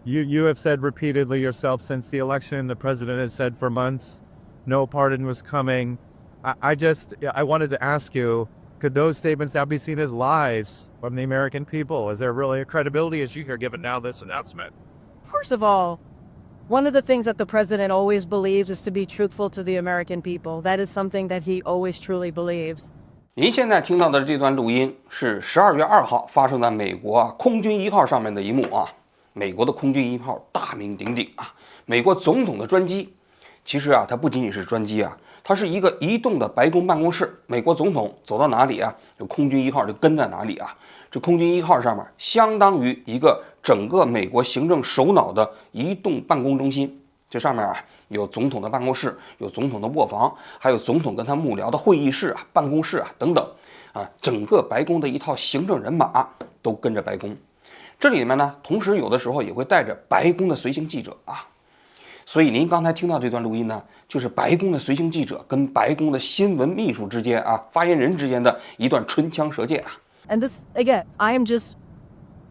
You have said repeatedly yourself since the election, the president has said for months, no pardon was coming. I wanted to ask you, could those statements now be seen as lies from the American people? Is there really a credibility issue here given now this announcement? First of all, one of the things that the president always believes is to be truthful to the American people. That is something that he always truly believes. 您现在听到的这段录音是12月2号发生在美国空军1号上面的一幕啊。美国的空军1号大名鼎鼎啊，美国总统的专机。其实啊，它不仅仅是专机啊，它是一个移动的白宫办公室。美国总统走到哪里啊，这空军1号就跟在哪里啊。这空军1号上面相当于一个整个美国行政首脑的移动办公中心。这上面啊有总统的办公室，有总统的卧房，还有总统跟他幕僚的会议室啊、办公室啊等等啊，整个白宫的一套行政人马都跟着白宫。这里面呢，同时有的时候也会带着白宫的随行记者啊。所以您刚才听到这段录音呢，就是白宫的随行记者跟白宫的新闻秘书之间啊、发言人之间的一段唇枪舌剑啊。And this, again, I am just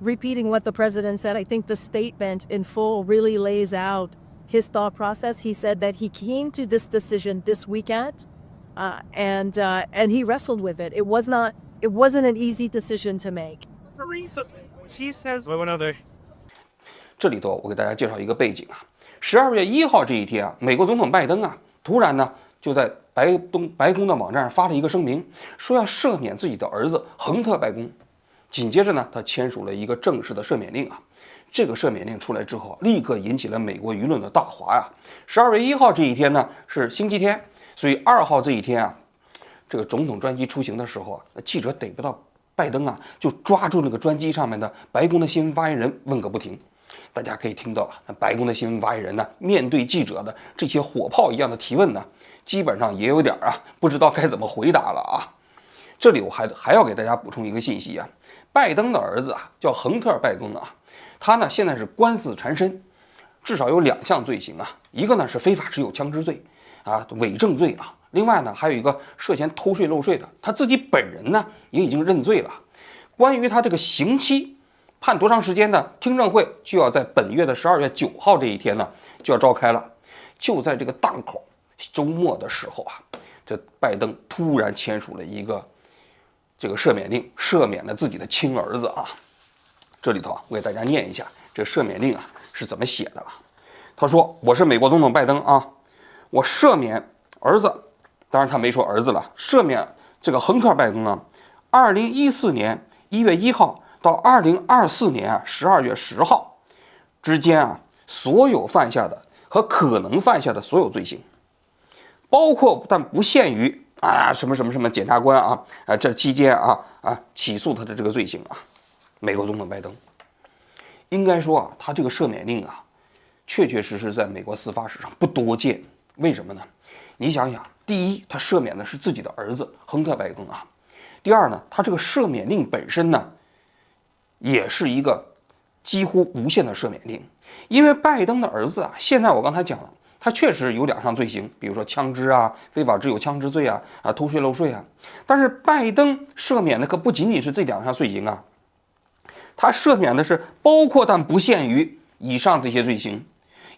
repeating what the president said. I think the statement in full really lays out his thought process. He said that he came to this decision this weekend, and he wrestled with it. It wasn't an easy decision to make. She says, well, another. 这里头我给大家介绍一个背景啊，12月1号这一天啊，美国总统拜登啊，突然呢就在白宫的网站上发了一个声明，说要赦免自己的儿子亨特·拜公。紧接着呢，他签署了一个正式的赦免令啊。这个赦免令出来之后，立刻引起了美国舆论的大哗呀。12月1号这一天呢是星期天，所以2号这一天啊，这个总统专机出行的时候啊，记者逮不到拜登啊，就抓住那个专机上面的白宫的新闻发言人问个不停。大家可以听到啊，那白宫的新闻发言人呢，面对记者的这些火炮一样的提问呢，基本上也有点不知道该怎么回答了啊。这里我还要给大家补充一个信息啊，拜登的儿子啊叫亨特·拜公啊，他呢现在是官司缠身，至少有2项罪行啊，一个呢是非法持有枪支罪啊、伪证罪啊，另外呢还有一个涉嫌偷税漏税的，他自己本人呢也已经认罪了。关于他这个刑期判多长时间呢？听证会就要在本月的12月9号这一天呢就要召开了。就在这个档口，周末的时候啊，这拜登突然签署了一个这个赦免令，赦免了自己的亲儿子啊。这里头啊，我给大家念一下这赦免令啊是怎么写的啊。他说：“我是美国总统拜登啊，我赦免儿子，当然他没说儿子了，赦免这个亨特·拜登啊，2014年1月1号。”到2024年12月10号之间啊，所有犯下的和可能犯下的所有罪行，包括但不限于什么检察官这期间起诉他的这个罪行啊，美国总统拜登应该说啊，他这个赦免令啊，确确实实在美国司法史上不多见。为什么呢？你想想，第一，他赦免的是自己的儿子亨特·拜登啊；第二呢，他这个赦免令本身呢，也是一个几乎无限的赦免令，因为拜登的儿子啊，现在我刚才讲了，他确实有2项罪行，比如说枪支啊、非法持有枪支罪啊、偷税漏税啊。但是拜登赦免的可不仅仅是这2项罪行啊，他赦免的是包括但不限于以上这些罪行。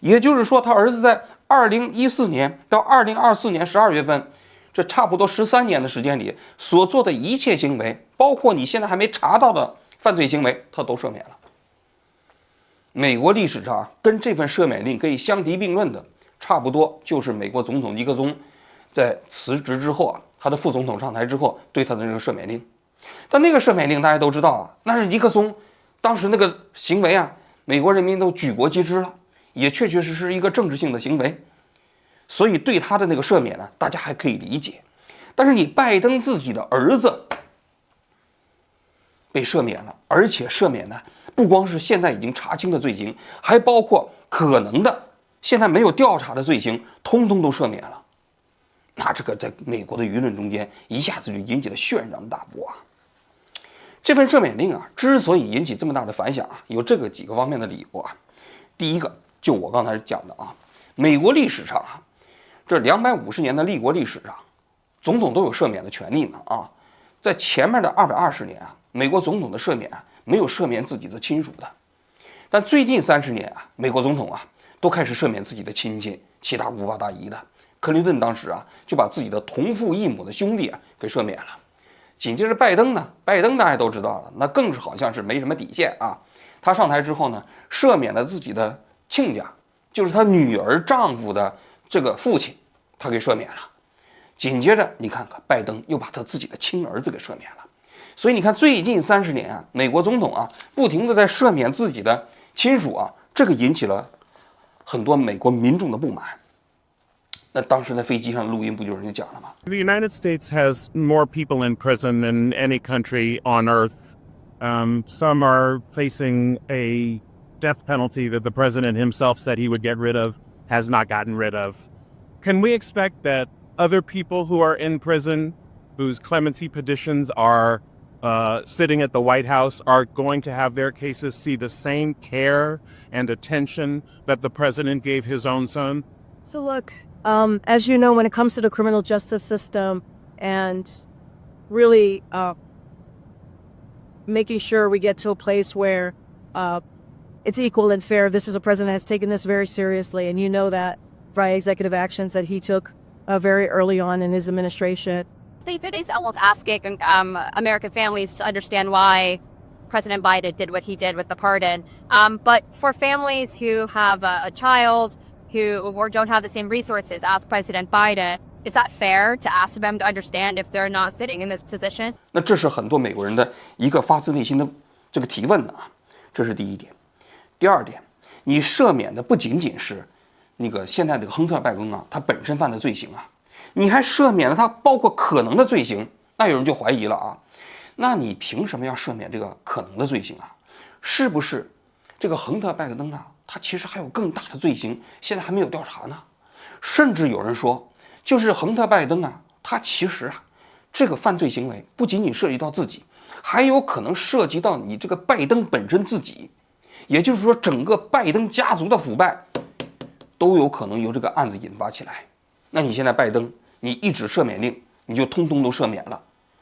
也就是说，他儿子在2014年到2024年12月份，这差不多13年的时间里所做的一切行为，包括你现在还没查到的犯罪行为，他都赦免了。美国历史上跟这份赦免令可以相提并论的，差不多就是美国总统尼克松在辞职之后啊，他的副总统上台之后对他的这个赦免令。但那个赦免令大家都知道啊，那是尼克松当时那个行为啊，美国人民都举国皆知了，也确确实实是一个政治性的行为，所以对他的那个赦免呢，大家还可以理解。但是你拜登自己的儿子被赦免了，而且赦免呢，不光是现在已经查清的罪行，还包括可能的现在没有调查的罪行，通通都赦免了。那这个在美国的舆论中间一下子就引起了轩然大波啊！这份赦免令啊，之所以引起这么大的反响啊，有几个方面的理由啊。第一个，就我刚才讲的啊，美国历史上啊，这250年的立国历史上，总统都有赦免的权利嘛啊。在前面的220年啊，美国总统的赦免没有赦免自己的亲属的，但最近30年啊，美国总统啊都开始赦免自己的亲戚、七大姑八大姨的。克林顿当时啊就把自己的同父异母的兄弟啊给赦免了。紧接着拜登呢，拜登大家都知道了，那更是好像是没什么底线啊。他上台之后呢，赦免了自己的亲家，就是他女儿丈夫的这个父亲，他给赦免了。紧接着你看看，拜登又把他自己的亲儿子给赦免了。所以你看，最近30年啊，美国总统啊不停的在赦免自己的亲属啊，这个引起了很多美国民众的不满。那当时在飞机上录音不就有人就讲了吗？ The United States has more people in prison than any country on earth. Some are facing a death penalty that the president himself said he would get rid of, has not gotten rid of. Can we expect that other people who are in prison, whose clemency petitions are sitting at the White House, are going to have their cases see the same care and attention that the president gave his own son? So look, as you know, when it comes to the criminal justice system and really making sure we get to a place where it's equal and fair, this is a president that has taken this very seriously, and you know that via executive actions that he took very early on in his administration. David is almost asking American families to understand why President Biden did what he did with the pardon. But for families who have a child who or don't have the same resources as President Biden, is that fair to ask them to understand if they're not sitting in this position? 那这是很多美国人的一个发自内心的这个提问啊，这是第一点。第二点，你赦免的不仅仅是那个现在这个亨特·拜登啊，他本身犯的罪行啊，你还赦免了他包括可能的罪行。那有人就怀疑了啊，那你凭什么要赦免这个可能的罪行啊？是不是这个亨特·拜登啊，他其实还有更大的罪行，现在还没有调查呢？甚至有人说，就是亨特·拜登啊，他其实啊，这个犯罪行为不仅仅涉及到自己，还有可能涉及到你这个拜登本身自己，也就是说，整个拜登家族的腐败都有可能由这个案子引发起来。那你现在拜登，你一纸赦免令，你就通通都赦免了，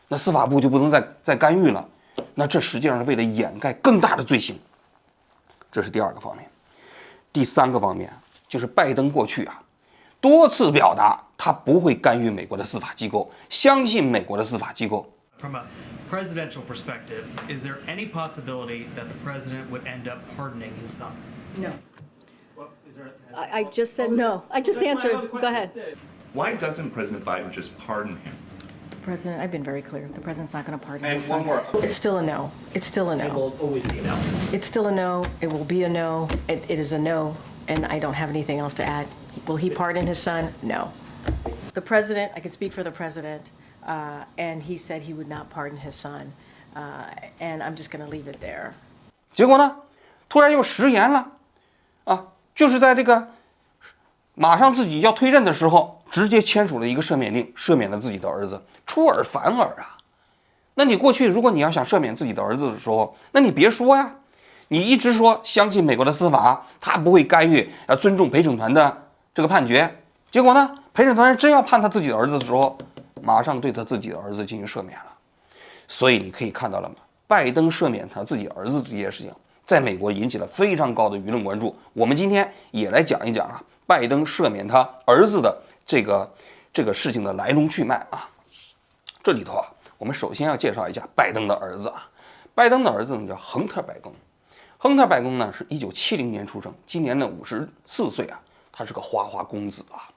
那司法部就不能再干预了，那这实际上是为了掩盖更大的罪行。这是第二个方面。第三个方面就是拜登过去啊多次表达他不会干预美国的司法机构，相信美国的司法机构。 From a presidential perspective, is there any possibility that the president would end up pardoning his son? No. Well, is there, I just said no. I just answered. Go ahead. Why doesn't President Biden just pardon him? President, I've been very clear. The president's not going to pardon And his one son. more. It's still a no. It's still a it no. will always be a no. It's still a no. It will be a no. It is a no, and I don't have anything else to add. Will he pardon his son? No. The president, I could speak for the president, and he said he would not pardon his son, and I'm just going to leave it there. 结果呢，突然又食言了，啊，就是在这个马上自己要退任的时候，直接签署了一个赦免令，赦免了自己的儿子，出尔反尔啊！那你过去如果你要想赦免自己的儿子的时候，那你别说呀，你一直说相信美国的司法，他不会干预，要尊重陪审团的这个判决。结果呢，陪审团真要判他自己的儿子的时候，马上对他自己的儿子进行赦免了。所以你可以看到了吗？拜登赦免他自己儿子这件事情，在美国引起了非常高的舆论关注。我们今天也来讲一讲啊，拜登赦免他儿子的这个事情的来龙去脉啊。这里头啊，我们首先要介绍一下拜登的儿子啊。拜登的儿子呢叫亨特·拜登。亨特·拜登呢是1970年出生，今年呢54岁啊，他是个花花公子啊。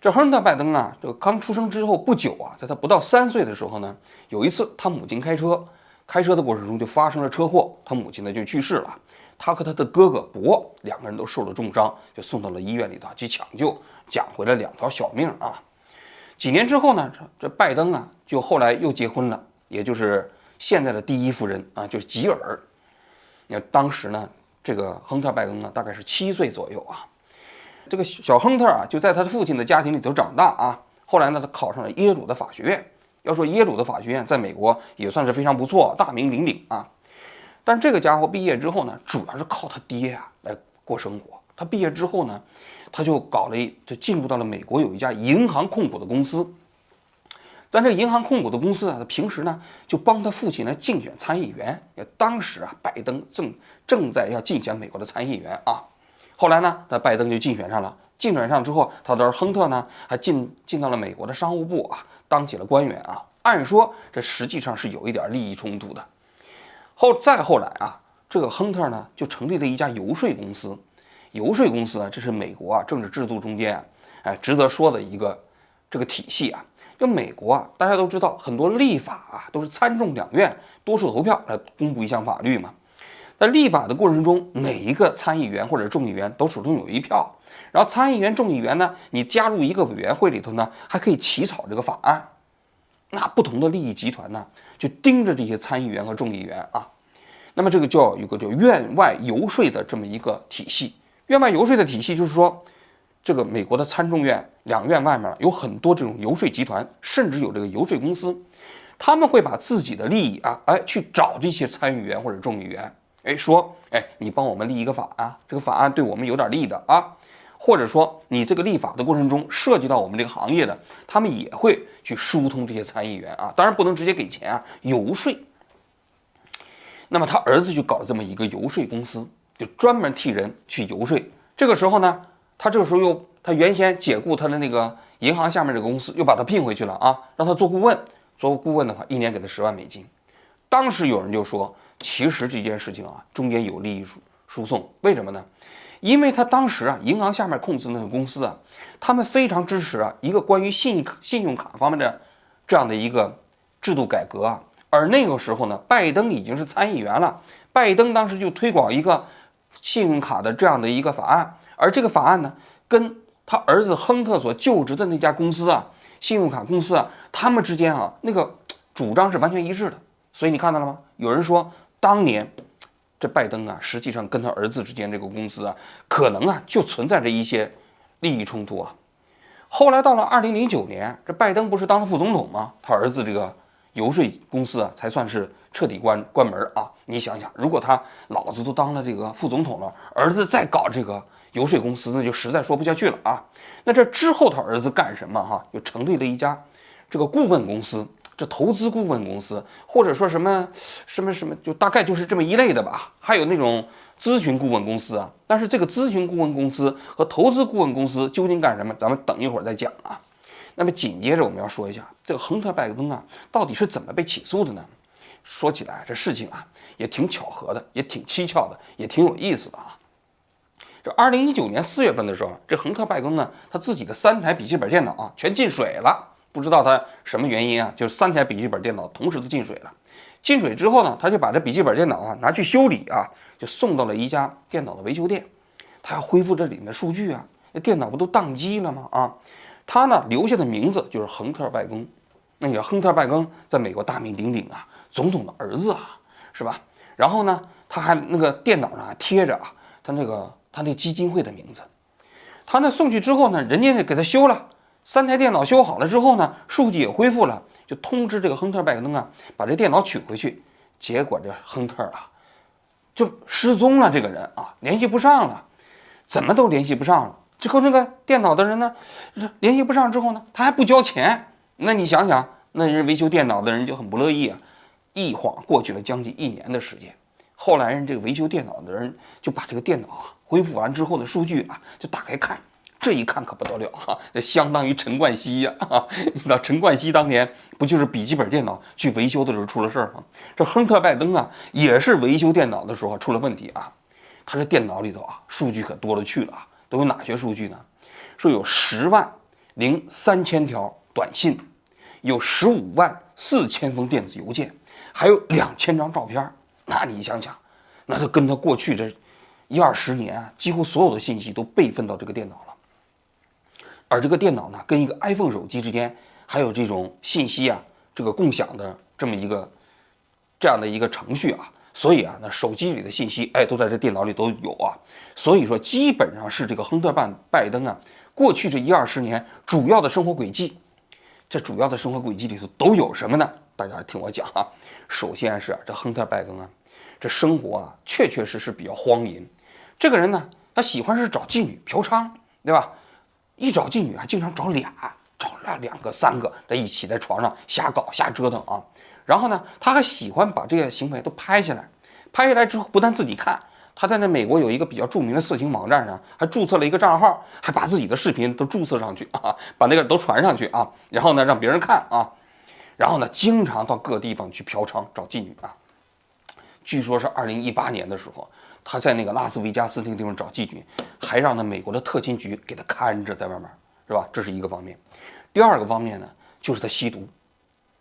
这亨特·拜登啊，这个刚出生之后不久啊，在他不到3岁的时候呢，有一次他母亲开车的过程中就发生了车祸，他母亲呢就去世了。他和他的哥哥博两个人都受了重伤，就送到了医院里头去抢救，捡回了2条小命啊。几年之后呢，这拜登啊，就后来又结婚了，也就是现在的第一夫人啊，就是吉尔。那当时呢，这个亨特·拜登呢，大概是7岁左右啊。这个小亨特啊，就在他的父亲的家庭里头长大啊。后来呢，他考上了耶鲁的法学院。要说耶鲁的法学院在美国也算是非常不错，大名鼎鼎啊。但这个家伙毕业之后呢，主要是靠他爹啊来过生活。他毕业之后呢，他就进入到了美国有一家银行控股的公司。咱这银行控股的公司啊，他平时呢就帮他父亲呢竞选参议员。当时啊，拜登正在要竞选美国的参议员啊。后来呢，那拜登就竞选上了。竞选上之后，他的儿亨特呢还进到了美国的商务部啊，当起了官员啊。按说这实际上是有一点利益冲突的。再后来啊，这个亨特呢就成立了一家游说公司。游说公司啊，这是美国啊政治制度中间啊，值得说的一个这个体系啊。就美国啊，大家都知道，很多立法啊都是参众两院多数投票来公布一项法律嘛。在立法的过程中，每一个参议员或者众议员都手中有一票，然后参议员、众议员呢，你加入一个委员会里头呢，还可以起草这个法案。那不同的利益集团呢，就盯着这些参议员和众议员啊。那么这个有个叫院外游说的这么一个体系。院外游说的体系就是说，这个美国的参众院两院外面有很多这种游说集团，甚至有这个游说公司，他们会把自己的利益啊，去找这些参议员或者众议员。说，你帮我们立一个法啊，这个法案对我们有点利的啊，或者说你这个立法的过程中涉及到我们这个行业的，他们也会去疏通这些参议员啊，当然不能直接给钱啊，游说。那么他儿子就搞了这么一个游说公司，就专门替人去游说。这个时候呢，他原先解雇他的那个银行下面这个公司，又把他聘回去了啊，让他做顾问。做顾问的话，一年给他10万美金。当时有人就说，其实这件事情啊，中间有利益输送。为什么呢？因为他当时啊，银行下面控制那个公司啊，他们非常支持啊一个关于信用卡方面的这样的一个制度改革啊。而那个时候呢，拜登已经是参议员了，拜登当时就推广一个信用卡的这样的一个法案，而这个法案呢，跟他儿子亨特所就职的那家公司啊，信用卡公司啊，他们之间啊那个主张是完全一致的。所以你看到了吗？有人说，当年这拜登啊，实际上跟他儿子之间这个公司啊，可能啊就存在着一些利益冲突啊。后来到了2009年，这拜登不是当了副总统吗？他儿子这个游说公司啊，才算是彻底关门啊。你想想，如果他老子都当了这个副总统了，儿子再搞这个游说公司，那就实在说不下去了啊。那这之后他儿子干什么哈？就成立了一家这个顾问公司。这投资顾问公司，或者说什么，就大概就是这么一类的吧。还有那种咨询顾问公司啊。但是这个咨询顾问公司和投资顾问公司究竟干什么，咱们等一会儿再讲啊。那么紧接着我们要说一下，这个亨特·拜登啊，到底是怎么被起诉的呢？说起来这事情啊，也挺巧合的，也挺蹊跷的，也挺有意思的啊。这2019年4月份的时候，这亨特·拜登呢，他自己的3台笔记本电脑啊，全进水了。不知道他什么原因啊，就是3台笔记本电脑同时都进水了。进水之后呢，他就把这笔记本电脑啊拿去修理啊，就送到了一家电脑的维修店。他要恢复这里面的数据啊，那电脑不都宕机了吗？啊，他呢留下的名字就是亨特·拜登。那个亨特·拜登在美国大名鼎鼎啊，总统的儿子啊，是吧？然后呢，他还那个电脑上还贴着啊，他那基金会的名字。他那送去之后呢，人家给他修了。3台电脑修好了之后呢，数据也恢复了，就通知这个亨特·拜登啊，把这电脑取回去。结果这亨特啊，就失踪了，这个人啊，联系不上了，怎么都联系不上了。之后那个电脑的人呢，联系不上之后呢，他还不交钱。那你想想，那人维修电脑的人就很不乐意啊。一晃过去了将近1年的时间。后来人这个维修电脑的人就把这个电脑啊恢复完之后的数据啊，就打开看。这一看可不得了哈，这相当于陈冠希呀！你知道陈冠希当年不就是笔记本电脑去维修的时候出了事儿吗？这亨特·拜登啊，也是维修电脑的时候出了问题啊。他这电脑里头啊，数据可多了去了啊，都有哪些数据呢？说有10.3万条短信，有15.4万封电子邮件，还有2000张照片。那你想想，那就跟他过去这10-20年啊，几乎所有的信息都备份到这个电脑了。而这个电脑呢，跟一个 iPhone 手机之间还有这种信息啊，这个共享的这样的一个程序啊，所以啊，那手机里的信息都在这电脑里都有啊。所以说，基本上是这个亨特·拜登啊，过去这10-20年主要的生活轨迹。这主要的生活轨迹里头都有什么呢？大家听我讲啊。首先是这亨特·拜登啊，这生活啊，确实比较荒淫。这个人呢，他喜欢是找妓女嫖娼，对吧？一找妓女啊，经常找俩，找2个3个在一起在床上瞎搞瞎折腾啊。然后呢，他还喜欢把这些行为都拍下来，拍下来之后不但自己看，他在那美国有一个比较著名的色情网站上还注册了一个账号，还把自己的视频都注册上去啊，把那个都传上去啊，然后呢让别人看啊，然后呢经常到各地方去嫖娼找妓女啊。据说是2018年的时候，他在那个拉斯维加斯那个地方找妓女，还让那美国的特勤局给他看着在外面，是吧？这是一个方面。第二个方面呢，就是他吸毒。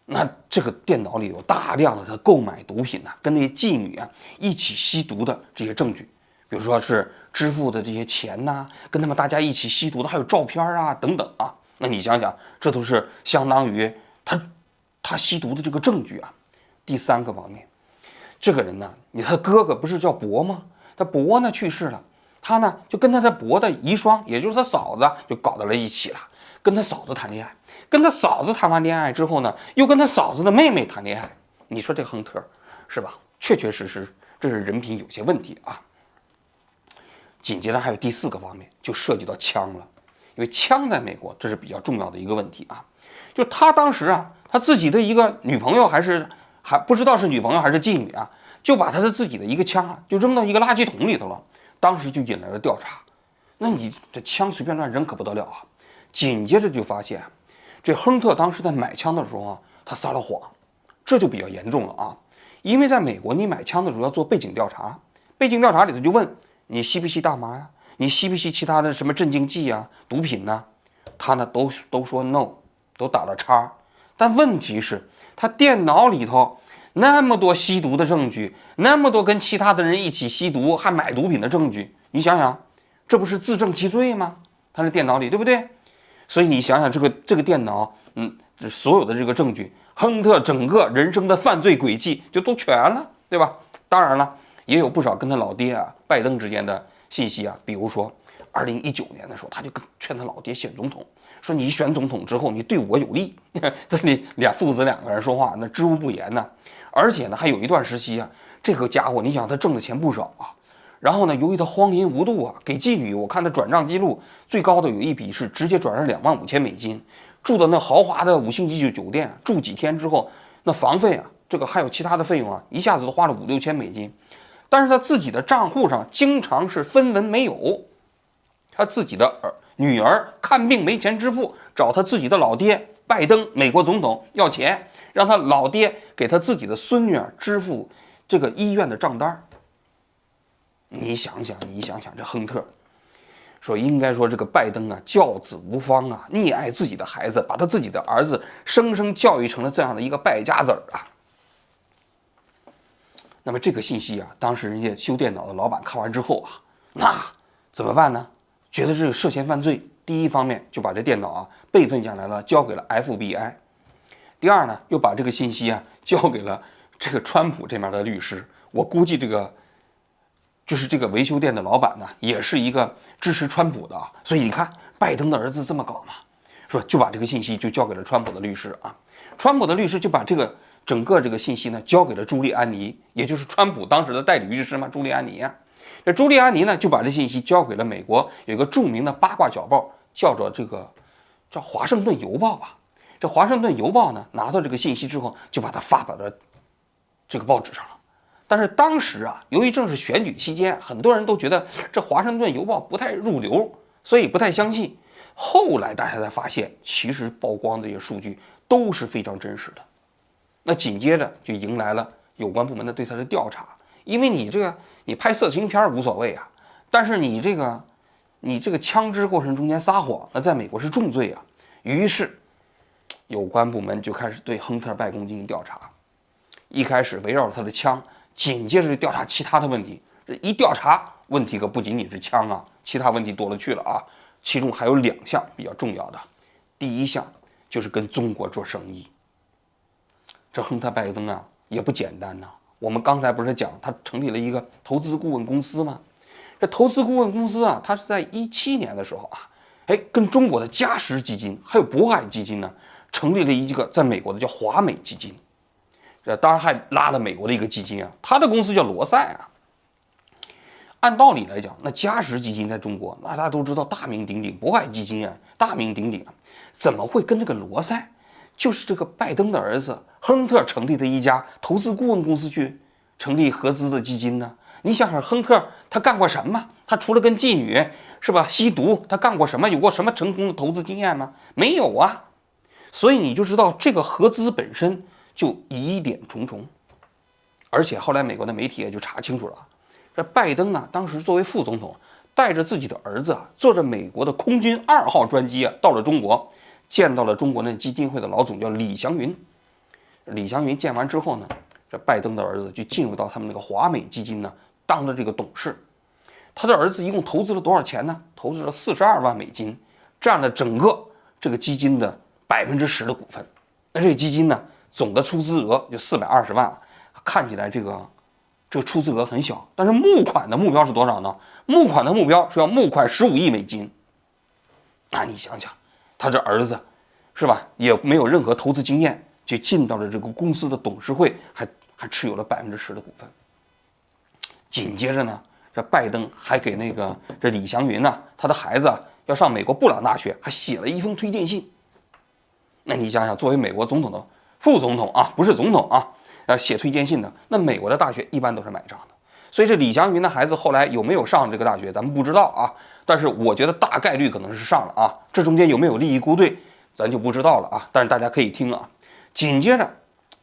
那这个电脑里有大量的他购买毒品呢，跟那些妓女啊一起吸毒的这些证据，比如说是支付的这些钱呐，跟他们大家一起吸毒的还有照片啊等等啊。那你想想，这都是相当于他吸毒的这个证据啊。第三个方面，这个人呢，他哥哥不是叫伯吗？他伯呢去世了，他呢就跟他的伯的遗孀，也就是他嫂子，就搞到了一起了，跟他嫂子谈恋爱。跟他嫂子谈完恋爱之后呢，又跟他嫂子的妹妹谈恋爱。你说这亨特是吧？确确实实这是人品有些问题啊。紧接着还有第4个方面，就涉及到枪了，因为枪在美国这是比较重要的一个问题啊。就他当时啊，他自己的一个女朋友还不知道是女朋友还是妓女啊，就把他的自己的一个枪啊，就扔到一个垃圾桶里头了。当时就引来了调查。那你这枪随便乱扔可不得了啊！紧接着就发现，这亨特当时在买枪的时候啊，他撒了谎，这就比较严重了啊。因为在美国，你买枪的时候要做背景调查，背景调查里头就问你吸不吸大麻呀，你吸不吸其他的什么镇静剂啊、毒品呢？他呢都说 no， 都打了叉。但问题是，他电脑里头那么多吸毒的证据，那么多跟其他的人一起吸毒还买毒品的证据，你想想，这不是自证其罪吗？他的电脑里，对不对？所以你想想这个电脑，这所有的这个证据，亨特整个人生的犯罪轨迹就都全了，对吧？当然了，也有不少跟他老爹啊拜登之间的信息啊，比如说2019年的时候，他就劝他老爹选总统，说你选总统之后，你对我有利。这里父子2个人说话那知无不言呢。而且呢，还有一段时期啊，这个家伙，你想他挣的钱不少啊。然后呢，由于他荒淫无度啊，给妓女，我看他转账记录最高的有一笔是直接转上$25,000，住的那豪华的5星级酒店，住几天之后，那房费啊，这个还有其他的费用啊，一下子都花了5、6千美金。但是他自己的账户上经常是分文没有，他自己的女儿看病没钱支付，找他自己的老爹拜登美国总统要钱，让他老爹给他自己的孙女支付这个医院的账单。你想想，这亨特说，应该说这个拜登啊，教子无方啊，溺爱自己的孩子，把他自己的儿子生生教育成了这样的一个败家子儿啊。那么这个信息啊，当时人家修电脑的老板看完之后啊，那怎么办呢？觉得这个涉嫌犯罪，第一方面就把这电脑啊备份下来了，交给了 FBI。第二呢，又把这个信息啊交给了这个川普这边的律师。我估计这个维修店的老板呢，也是一个支持川普的啊。所以你看，拜登的儿子这么搞嘛，说就把这个信息就交给了川普的律师啊。川普的律师就把整个这个信息呢交给了朱利安尼，也就是川普当时的代理律师嘛，朱利安尼啊。这朱利安尼呢就把这信息交给了美国有一个著名的八卦小报，叫华盛顿邮报吧。这华盛顿邮报呢拿到这个信息之后，就把它发表到这个报纸上了。但是当时啊，由于正是选举期间，很多人都觉得这华盛顿邮报不太入流，所以不太相信。后来大家才发现，其实曝光这些数据都是非常真实的。那紧接着就迎来了有关部门的对他的调查，因为你拍色情片无所谓啊，但是你这个枪支过程中间撒谎，那在美国是重罪啊。于是有关部门就开始对亨特拜公进行调查，一开始围绕着他的枪，紧接着就调查其他的问题。这一调查，问题可不仅仅是枪啊，其他问题多了去了啊。其中还有2项比较重要的，第一项就是跟中国做生意。这亨特拜登啊也不简单呐。我们刚才不是讲他成立了一个投资顾问公司吗？这投资顾问公司啊，他是在2017年的时候啊，跟中国的嘉实基金还有渤海基金呢，成立了一个在美国的叫华美基金。这当然还拉了美国的一个基金啊，他的公司叫罗塞啊。按道理来讲，那嘉实基金在中国，那大家都知道大名鼎鼎，渤海基金啊大名鼎鼎啊。怎么会跟这个罗塞，就是这个拜登的儿子亨特成立的一家投资顾问公司去成立合资的基金呢？你想想，亨特他干过什么？他除了跟妓女是吧吸毒，他干过什么？有过什么成功的投资经验吗？没有啊。所以你就知道这个合资本身就疑点重重。而且后来美国的媒体也就查清楚了，这拜登啊，当时作为副总统，带着自己的儿子啊，坐着美国的空军2号专机啊，到了中国，见到了中国那基金会的老总叫李祥云。李祥云见完之后呢，这拜登的儿子就进入到他们那个华美基金呢，当了这个董事。他的儿子一共投资了多少钱呢？投资了42万美金，占了整个这个基金的10%的股份。那这个基金呢，总的出资额就420万，看起来这个出资额很小，但是募款的目标是多少呢？募款的目标是要募款15亿美金。那你想想，他这儿子是吧，也没有任何投资经验，就进到了这个公司的董事会，还持有了10%的股份。紧接着呢，这拜登还给这李祥云呢，他的孩子要上美国布朗大学，还写了一封推荐信。那你想想，作为美国总统的副总统啊，不是总统啊，写推荐信的，那美国的大学一般都是买账的。所以这李祥云的孩子后来有没有上这个大学，咱们不知道啊。但是我觉得大概率可能是上了啊。这中间有没有利益勾兑，咱就不知道了啊。但是大家可以听啊。紧接着，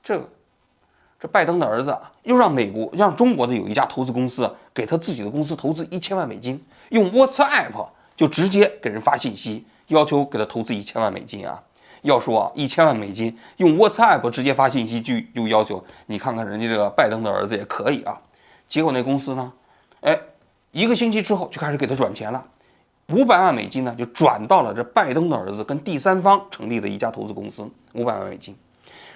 这拜登的儿子啊，又让中国的有一家投资公司给他自己的公司投资1000万美金，用 WhatsApp 就直接给人发信息，要求给他投资1000万美金啊。要说啊，1000万美金用 WhatsApp 直接发信息就要求，你看看人家这个拜登的儿子也可以啊。结果那公司呢，1个星期之后就开始给他转钱了，500万美金呢就转到了这拜登的儿子跟第三方成立的一家投资公司，500万美金。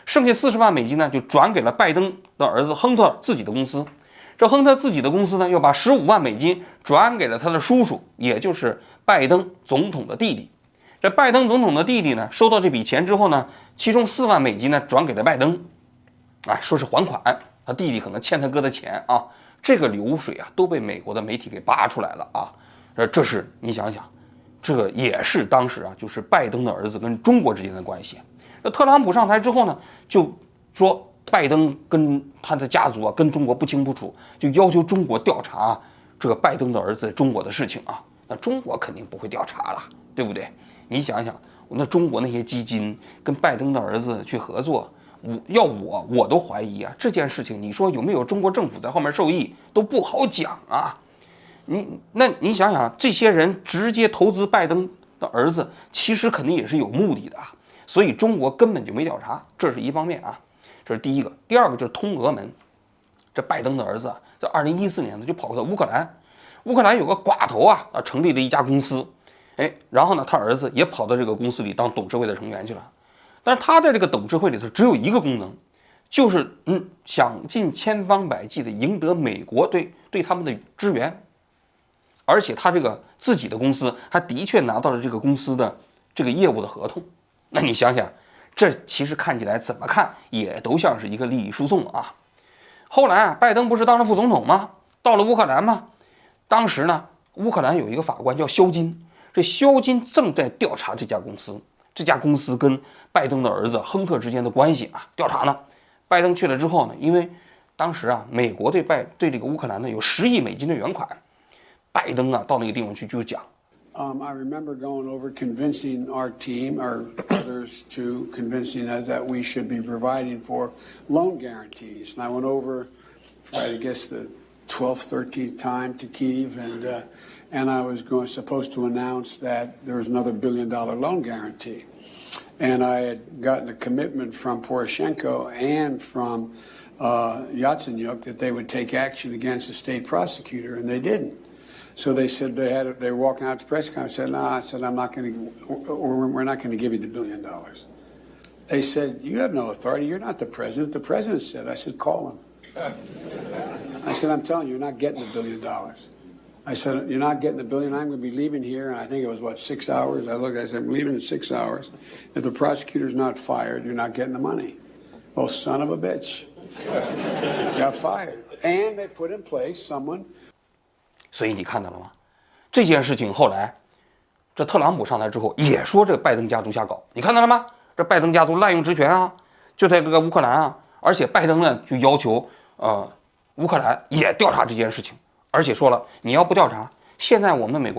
剩下40万美金呢，就转给了拜登的儿子亨特自己的公司。这亨特自己的公司呢，又把15万美金转给了他的叔叔，也就是拜登总统的弟弟。这拜登总统的弟弟呢，收到这笔钱之后呢，其中4万美金呢转给了拜登，说是还款，他弟弟可能欠他哥的钱啊。这个流水啊，都被美国的媒体给扒出来了啊。这是你想想，这也是当时啊，就是拜登的儿子跟中国之间的关系。那特朗普上台之后呢，就说拜登跟他的家族啊跟中国不清不楚，就要求中国调查这个拜登的儿子中国的事情啊。那中国肯定不会调查了，对不对？你想想，那中国那些基金跟拜登的儿子去合作，我都怀疑啊，这件事情你说有没有中国政府在后面受益都不好讲啊。你想想，这些人直接投资拜登的儿子，其实肯定也是有目的的啊。所以中国根本就没调查，这是一方面啊，这是第一个。第二个就是通俄门，这拜登的儿子在2014年呢就跑到乌克兰，乌克兰有个寡头成立了一家公司，然后呢他儿子也跑到这个公司里当董事会的成员去了。但是他在这个董事会里头只有一个功能，就是想尽千方百计的赢得美国对他们的支援，而且他这个自己的公司还的确拿到了这个公司的这个业务的合同。那你想想，这其实看起来怎么看也都像是一个利益输送啊。后来拜登不是当了副总统吗？到了乌克兰吗？当时呢，乌克兰有一个法官叫肖金，这肖金正在调查这家公司，这家公司跟拜登的儿子亨特之间的关系调查呢。拜登去了之后呢，因为当时美国对这个乌克兰呢有10亿美金的援款，拜登到那个地方去就讲。I remember going over convincing our team, or others, to convincing us that we should be providing for loan guarantees. And I went over, I guess, the 12th, 13th time to Kyiv, and I was supposed to announce that there was another $1 billion loan guarantee. And I had gotten a commitment from Poroshenko and from Yatsenyuk that they would take action against the state prosecutor, and they didn't. So they said they were walking out to press conference. I said, no, I said, we're not going to give you the $1 billion. They said, you have no authority. You're not the president. The president said. I said, call him. I said, I'm telling you, you're not getting the $1 billion. I said, you're not getting the $1 billion. I'm going to be leaving here. And I think it was, 6 hours? I said, I'm leaving in 6 hours. If the prosecutor's not fired, you're not getting the money. Oh, son of a bitch. Got fired. And they put in place someone. 所以你看到了吗？这件事情后来，这特朗普上台之后也说这个拜登家族瞎搞，你看到了吗？这拜登家族滥用职权啊，就在这个乌克兰啊，而且拜登呢就要求乌克兰也调查这件事情，而且说了你要不调查，现在我们美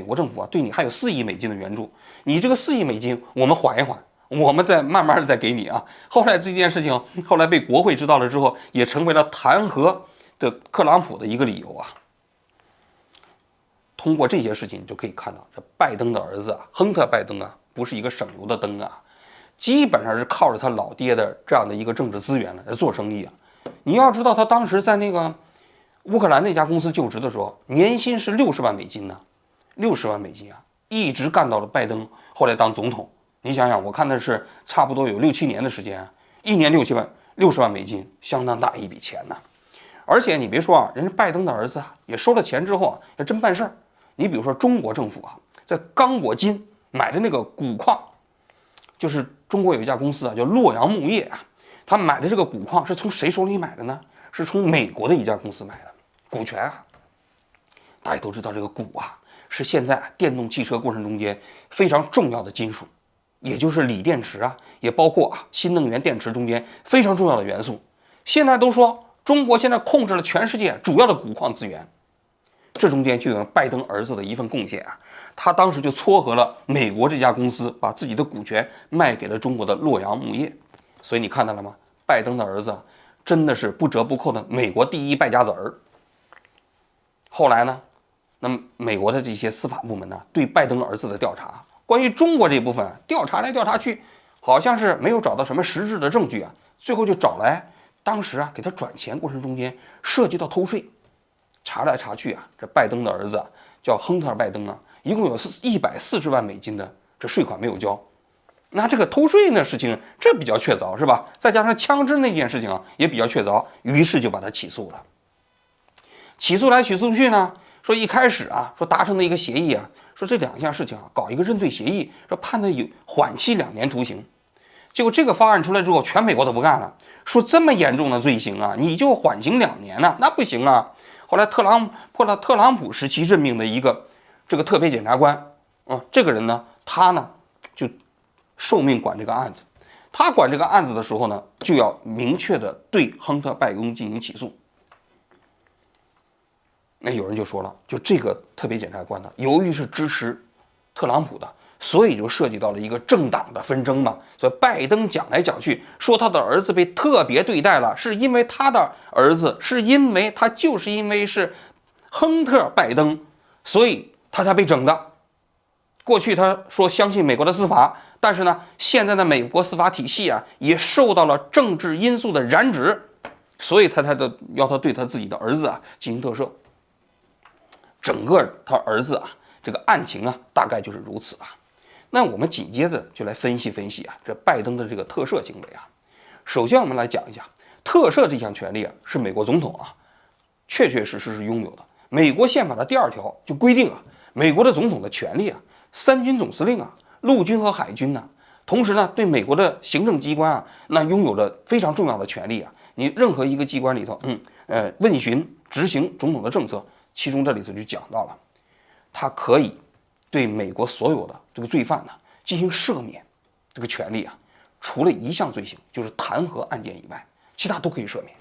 国政府啊对你还有4亿美金的援助，你这个4亿美金我们缓一缓，我们再慢慢的再给你啊。后来这件事情后来被国会知道了之后，也成为了弹劾的特朗普的一个理由啊。通过这些事情，你就可以看到，这拜登的儿子啊，亨特·拜登啊，不是一个省油的灯啊，基本上是靠着他老爹的这样的一个政治资源来做生意啊。你要知道，他当时在那个乌克兰那家公司就职的时候，年薪是60万美金呢，60万美金啊，一直干到了拜登后来当总统。你想想，我看的是差不多有6、7年的时间，一年60万美金，相当大一笔钱呢。而且你别说啊，人家拜登的儿子啊，也收了钱之后啊，也真办事儿。你比如说中国政府啊，在刚果金买的那个钴矿，就是中国有一家公司啊，叫洛阳钼业啊，他买的这个钴矿是从谁手里买的呢？是从美国的一家公司买的股权啊。大家都知道这个钴啊，是现在电动汽车过程中间非常重要的金属，也就是锂电池啊，也包括新能源电池中间非常重要的元素。现在都说中国现在控制了全世界主要的钴矿资源。这中间就有拜登儿子的一份贡献啊，他当时就撮合了美国这家公司，把自己的股权卖给了中国的洛阳钼业。所以你看到了吗？拜登的儿子真的是不折不扣的美国第一败家子儿。后来呢，那么美国的这些司法部门呢，对拜登儿子的调查，关于中国这部分调查来调查去，好像是没有找到什么实质的证据啊，最后就找来当时给他转钱过程中间涉及到偷税。查来查去啊，这拜登的儿子叫亨特·拜登啊，一共有140万美金的这税款没有交。那这个偷税的事情，这比较确凿是吧？再加上枪支那件事情也比较确凿，于是就把他起诉了。起诉来起诉去呢，说一开始说达成的一个协议啊，说这2项事情搞一个认罪协议，说判他有缓期2年徒刑。结果这个方案出来之后，全美国都不干了，说这么严重的罪行啊，你就缓刑2年呢，那不行啊。后来特朗普时期任命的一个这个特别检察官这个人呢，他呢就受命管这个案子。他管这个案子的时候呢，就要明确的对亨特·拜登进行起诉。那有人就说了，就这个特别检察官呢，由于是支持特朗普的，所以就涉及到了一个政党的纷争嘛。所以拜登讲来讲去说他的儿子被特别对待了，是因为他的儿子是因为他就是因为是亨特·拜登，所以他才被整的。过去他说相信美国的司法，但是呢，现在的美国司法体系也受到了政治因素的染指，所以他才要他对他自己的儿子进行特赦。整个他儿子这个案情大概就是如此那我们紧接着就来分析分析这拜登的这个特赦行为首先我们来讲一下特赦这项权利是美国总统确确实实是拥有的。美国宪法的第2条就规定美国的总统的权利3军总司令陆军和海军同时呢对美国的行政机关那拥有着非常重要的权利你任何一个机关里头问询执行总统的政策，其中这里头就讲到了，他可以对美国所有的这个罪犯进行赦免这个权利除了一项罪行，就是弹劾案件以外，其他都可以赦免。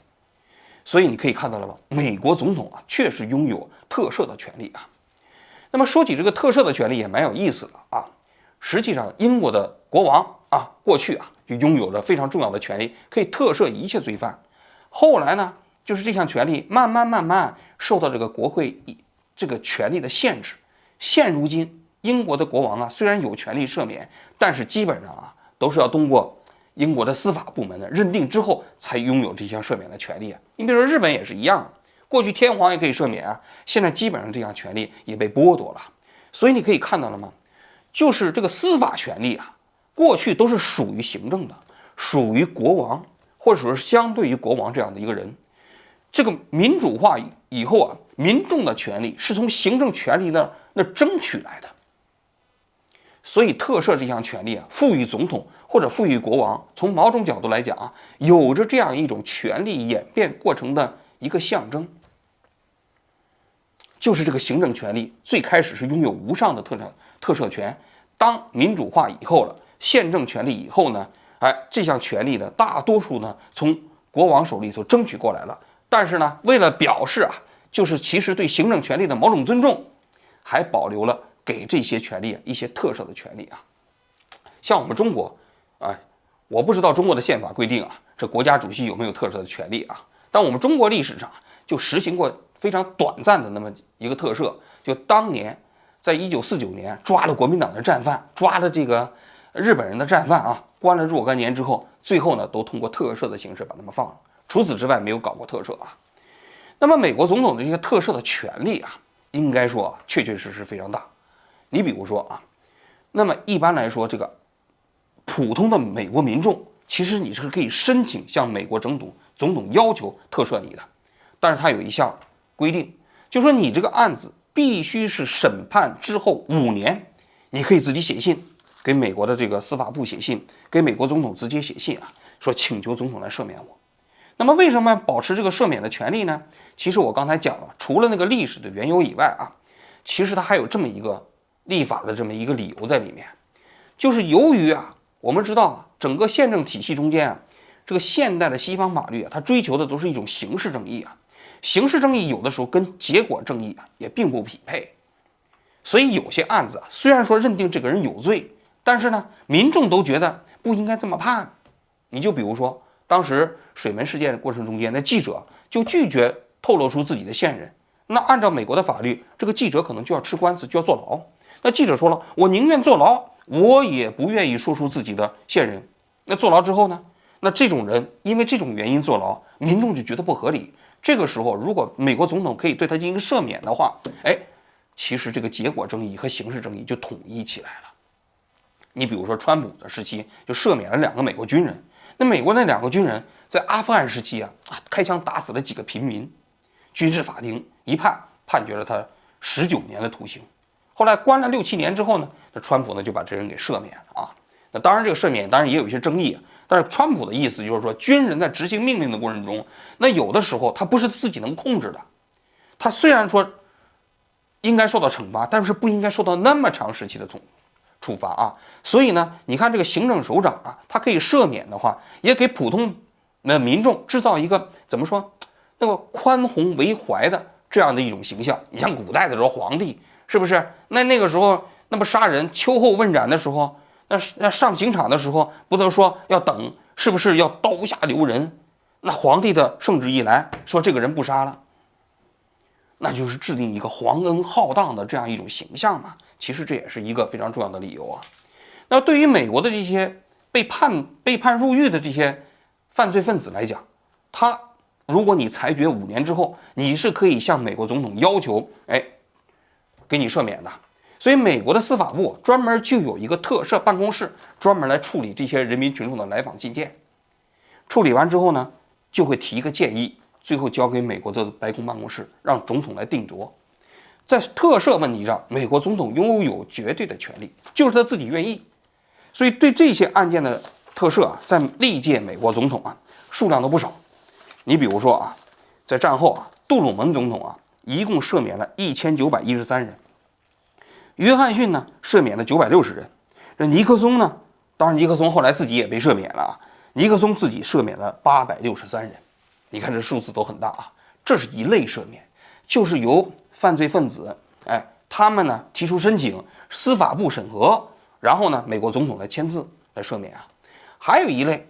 所以你可以看到了吧，美国总统确实拥有特赦的权利那么说起这个特赦的权利也蛮有意思的实际上英国的国王过去就拥有着非常重要的权利，可以特赦一切罪犯。后来呢，就是这项权利慢慢受到这个国会这个权利的限制。现如今英国的国王虽然有权利赦免，但是基本上都是要通过英国的司法部门的认定之后才拥有这项赦免的权利你比如说日本也是一样，过去天皇也可以赦免现在基本上这项权利也被剥夺了。所以你可以看到了吗，就是这个司法权利过去都是属于行政的，属于国王或者说是相对于国王这样的一个人。这个民主化以后民众的权利是从行政权力那争取来的。所以特赦这项权利赋予总统或者赋予国王，从某种角度来讲有着这样一种权力演变过程的一个象征。就是这个行政权力最开始是拥有无上的特特赦权，当民主化以后了，宪政权利以后呢，这项权利呢，大多数呢从国王手里头争取过来了。但是呢，为了表示就是其实对行政权力的某种尊重，还保留了给这些权利一些特赦的权利。像我们中国，我不知道中国的宪法规定这国家主席有没有特赦的权利但我们中国历史上就实行过非常短暂的那么一个特赦，就当年在1949年抓了国民党的战犯，抓了这个日本人的战犯关了若干年之后，最后呢都通过特赦的形式把他们放了。除此之外没有搞过特赦那么美国总统的这些特赦的权利应该说确确实实非常大。你比如说那么一般来说，这个普通的美国民众，其实你是可以申请向美国总统要求特赦你的，但是他有一项规定，就说你这个案子必须是审判之后5年，你可以自己写信给美国的这个司法部写信，给美国总统直接写信说请求总统来赦免我。那么为什么保持这个赦免的权利呢？其实我刚才讲了，除了那个历史的缘由以外其实它还有这么一个立法的这么一个理由在里面，就是由于我们知道整个宪政体系中间这个现代的西方法律它追求的都是一种形式正义形式正义有的时候跟结果正义也并不匹配，所以有些案子虽然说认定这个人有罪，但是呢民众都觉得不应该这么判。你就比如说当时水门事件的过程中间，那记者就拒绝透露出自己的线人，那按照美国的法律，这个记者可能就要吃官司，就要坐牢。那记者说了，我宁愿坐牢，我也不愿意说出自己的线人。那坐牢之后呢，那这种人因为这种原因坐牢，民众就觉得不合理。这个时候如果美国总统可以对他进行赦免的话，其实这个结果正义和刑事正义就统一起来了。你比如说川普的时期就赦免了2个美国军人，那美国那2个军人在阿富汗时期开枪打死了几个平民，军事法庭一判决了他19年的徒刑。后来关了6、7年之后呢，那川普呢就把这人给赦免了那当然这个赦免当然也有一些争议但是川普的意思就是说，军人在执行命令的过程中，那有的时候他不是自己能控制的，他虽然说应该受到惩罚，但是不应该受到那么长时期的处罚所以呢，你看这个行政首长他可以赦免的话，也给普通的民众制造一个怎么说，那个宽宏为怀的这样的一种形象。你像古代的时候皇帝是不是那个时候那么杀人秋后问斩的时候，那上刑场的时候不能说要等，是不是要刀下留人？那皇帝的圣旨一来说这个人不杀了，那就是制定一个皇恩浩荡的这样一种形象嘛。其实这也是一个非常重要的理由那对于美国的这些被判入狱的这些犯罪分子来讲，如果你裁决5年之后，你是可以向美国总统要求给你赦免的。所以美国的司法部专门就有一个特赦办公室，专门来处理这些人民群众的来访信件。处理完之后呢，就会提一个建议，最后交给美国的白宫办公室，让总统来定夺。在特赦问题上，美国总统拥有绝对的权利，就是他自己愿意。所以对这些案件的特赦在历届美国总统数量都不少。你比如说在战后杜鲁门总统一共赦免了1913人，约翰逊呢赦免了960人，这尼克松呢，当然尼克松后来自己也被赦免了尼克松自己赦免了863人。你看这数字都很大这是一类赦免，就是由犯罪分子他们呢提出申请，司法部审核，然后呢美国总统来签字来赦免还有一类，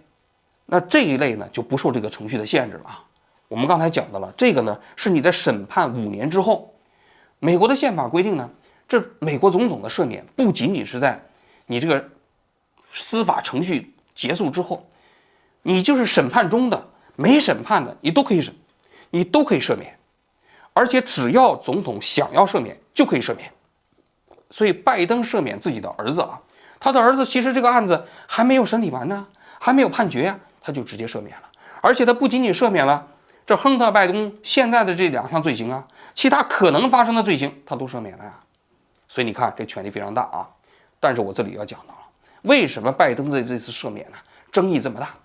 那这一类呢就不受这个程序的限制了我们刚才讲到了，这个呢是你在审判5年之后，美国的宪法规定呢，这美国总统的赦免不仅仅是在你这个司法程序结束之后，你就是审判中的没审判的你都可以赦免，而且只要总统想要赦免就可以赦免。所以拜登赦免自己的儿子他的儿子其实这个案子还没有审理完呢，还没有判决他就直接赦免了。而且他不仅仅赦免了这亨特·拜登现在的这2项罪行其他可能发生的罪行他都赦免了所以你看这权力非常大但是我这里要讲到了，为什么拜登的这次赦免争议这么大？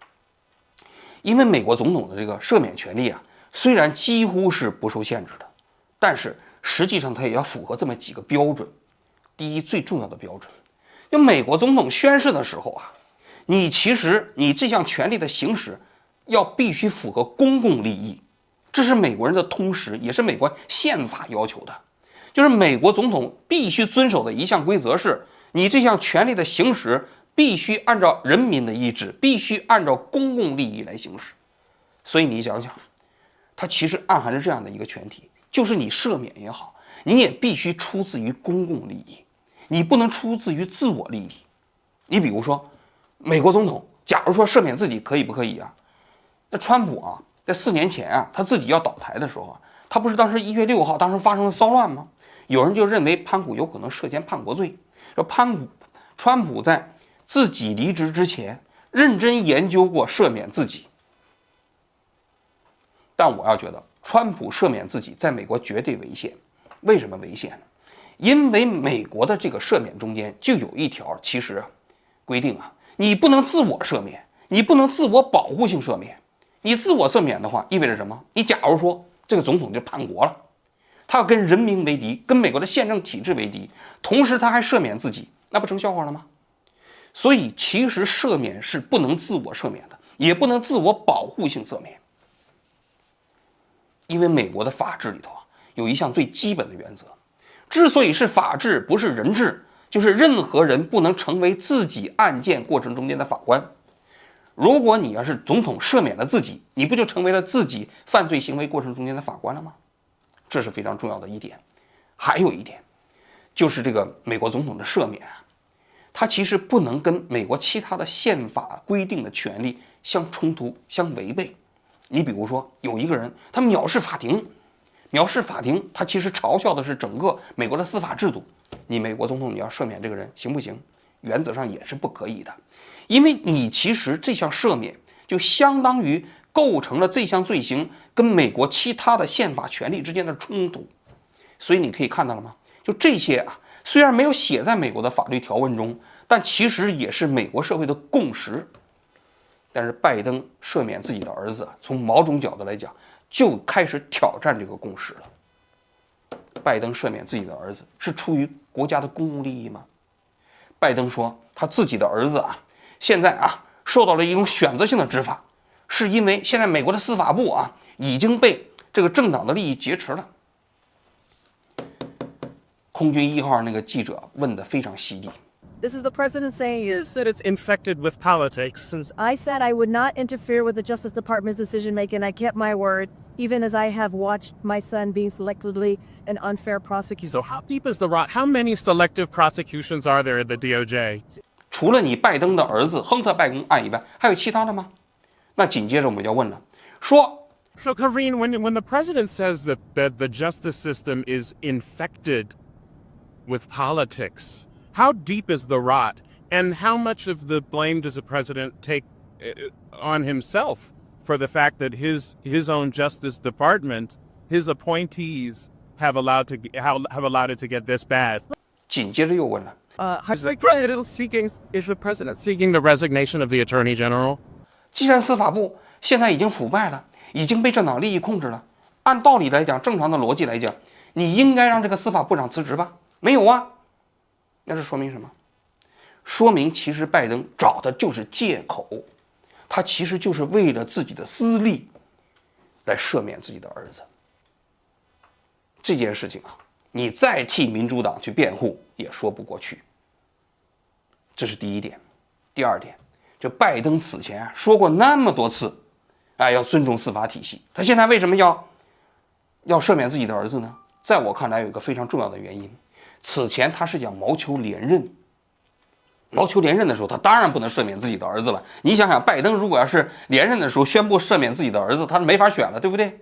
因为美国总统的这个赦免权利虽然几乎是不受限制的，但是实际上它也要符合这么几个标准。第一最重要的标准。就美国总统宣誓的时候啊，你其实你这项权利的行使要必须符合公共利益，这是美国人的通识，也是美国宪法要求的。就是美国总统必须遵守的一项规则是，你这项权利的行使必须按照人民的意志，必须按照公共利益来行使。所以你想想，它其实暗含着这样的一个前提，就是你赦免也好，你也必须出自于公共利益，你不能出自于自我利益。你比如说，美国总统假如说赦免自己可以不可以啊？那川普啊，在4年前啊，他自己要倒台的时候啊，他不是当时1月6号当时发生了骚乱吗？有人就认为川普有可能涉嫌叛国罪，说川普在自己离职之前认真研究过赦免自己。但我要觉得川普赦免自己在美国绝对违宪。为什么违宪呢？因为美国的这个赦免中间就有一条，其实规定啊，你不能自我赦免，你不能自我保护性赦免。你自我赦免的话，意味着什么？你假如说这个总统就叛国了，他要跟人民为敌，跟美国的宪政体制为敌，同时他还赦免自己，那不成笑话了吗？所以其实赦免是不能自我赦免的，也不能自我保护性赦免。因为美国的法治里头啊，有一项最基本的原则，之所以是法治不是人治，就是任何人不能成为自己案件过程中间的法官。如果你要是总统赦免了自己，你不就成为了自己犯罪行为过程中间的法官了吗？这是非常重要的一点。还有一点，就是这个美国总统的赦免啊，它其实不能跟美国其他的宪法规定的权利相冲突、相违背。你比如说，有一个人他藐视法庭，他其实嘲笑的是整个美国的司法制度。你美国总统你要赦免这个人行不行？原则上也是不可以的，因为你其实这项赦免就相当于构成了这项罪行跟美国其他的宪法权利之间的冲突。所以你可以看到了吗？就这些啊，虽然没有写在美国的法律条文中，但其实也是美国社会的共识。但是拜登赦免自己的儿子，从某种角度来讲，就开始挑战这个共识了。拜登赦免自己的儿子是出于国家的公共利益吗？拜登说他自己的儿子啊，现在啊受到了一种选择性的执法，是因为现在美国的司法部啊已经被这个政党的利益劫持了。空军1号那个记者问得非常犀利。This is the president saying, He said it's infected with politics. I said I would not interfere with the Justice Department's decision making. I kept my word, even as I have watched my son being selectively and unfair prosecuted. So how deep is the rot? How many selective prosecutions are there at the DOJ? 除了你拜登的儿子亨特拜登案以外，还有其他的吗？那紧接着我们就要问了，说 So, Karine, when the president says that the justice system is infected with politics, how deep is the rot? And how much of the blame does the president take on himself for the fact that his own Justice Department, his appointees, have allowed it to get this bad? 紧接着又问了， Is the president seeking the resignation of the Attorney General? 既然司法部现在已经腐败了，已经被政党利益控制了，按道理来讲，正常的逻辑来讲，你应该让这个司法部长辞职吧？没有啊，那这说明什么？说明其实拜登找的就是借口，他其实就是为了自己的私利来赦免自己的儿子。这件事情啊，你再替民主党去辩护也说不过去。这是第一点。第二点，就拜登此前说过那么多次，要尊重司法体系，他现在为什么要赦免自己的儿子呢？在我看来，有一个非常重要的原因，此前他是想谋求连任。谋求连任的时候，他当然不能赦免自己的儿子了。你想想，拜登如果要是连任的时候宣布赦免自己的儿子，他是没法选了，对不对？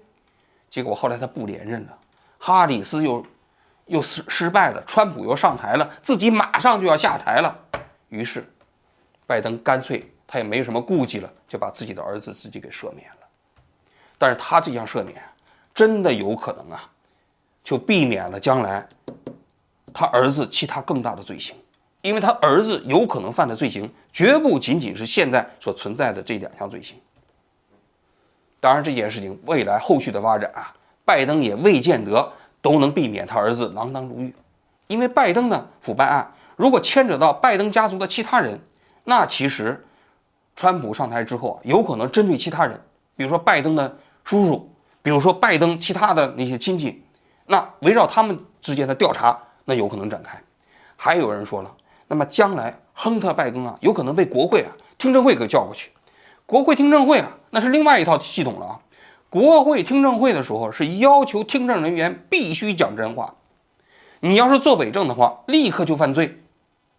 结果后来他不连任了，哈里斯又失败了，川普又上台了，自己马上就要下台了。于是，拜登干脆他也没什么顾忌了，就把自己的儿子自己给赦免了。但是他这项赦免真的有可能啊，就避免了将来他儿子其他更大的罪行。因为他儿子有可能犯的罪行绝不仅仅是现在所存在的这2项罪行。当然这件事情未来后续的发展啊，拜登也未见得都能避免他儿子锒铛入狱。因为拜登的腐败案如果牵扯到拜登家族的其他人，那其实川普上台之后有可能针对其他人，比如说拜登的叔叔，比如说拜登其他的那些亲戚，那围绕他们之间的调查那有可能展开。还有人说了，那么将来亨特拜登啊有可能被国会听证会给叫过去。国会听证会那是另外一套系统了国会听证会的时候是要求听证人员必须讲真话，你要是做伪证的话立刻就犯罪，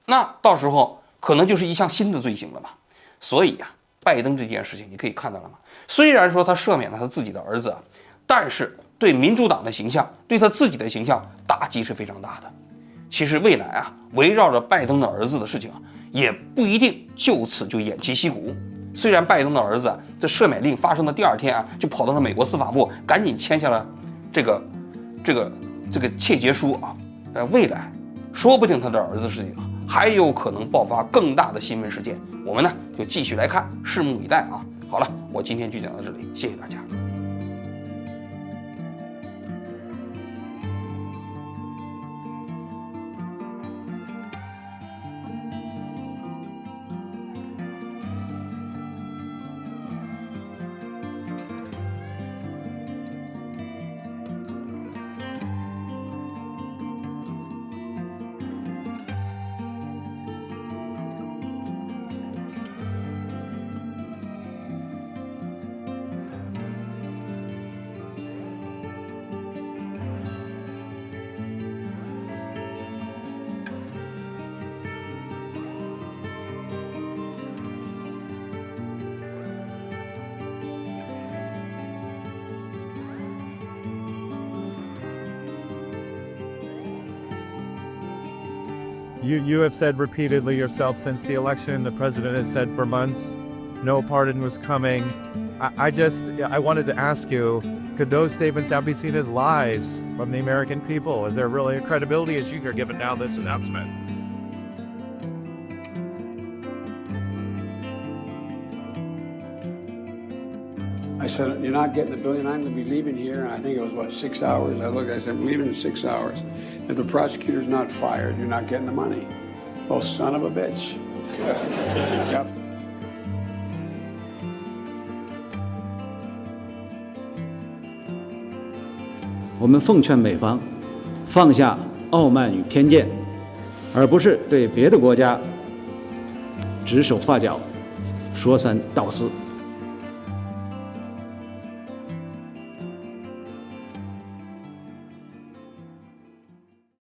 那到时候可能就是一项新的罪行了吧。所以拜登这件事情你可以看到了吗？虽然说他赦免了他自己的儿子但是对民主党的形象，对他自己的形象打击是非常大的。其实未来围绕着拜登的儿子的事情也不一定就此就偃旗息鼓。虽然拜登的儿子在赦免令发生的第2天就跑到了美国司法部，赶紧签下了这个切结书但未来说不定他的儿子事情还有可能爆发更大的新闻事件。我们呢就继续来看，拭目以待好了，我今天就讲到这里，谢谢大家。You have said repeatedly yourself since the election, the president has said for months, no pardon was coming. I wanted to ask you, could those statements now be seen as lies from the American people? Is there really a credibility issue here given now this announcement? I said, you're not getting $1 billion. I'm going to be leaving here. And I think it was, 6 hours? I said, I'm leaving in 6 hours. If the prosecutor's not fired, you're not getting the money. Oh, son of a bitch. Yep. 我们奉劝美方放下傲慢与偏见，而不是对别的国家指手画脚、说三道四。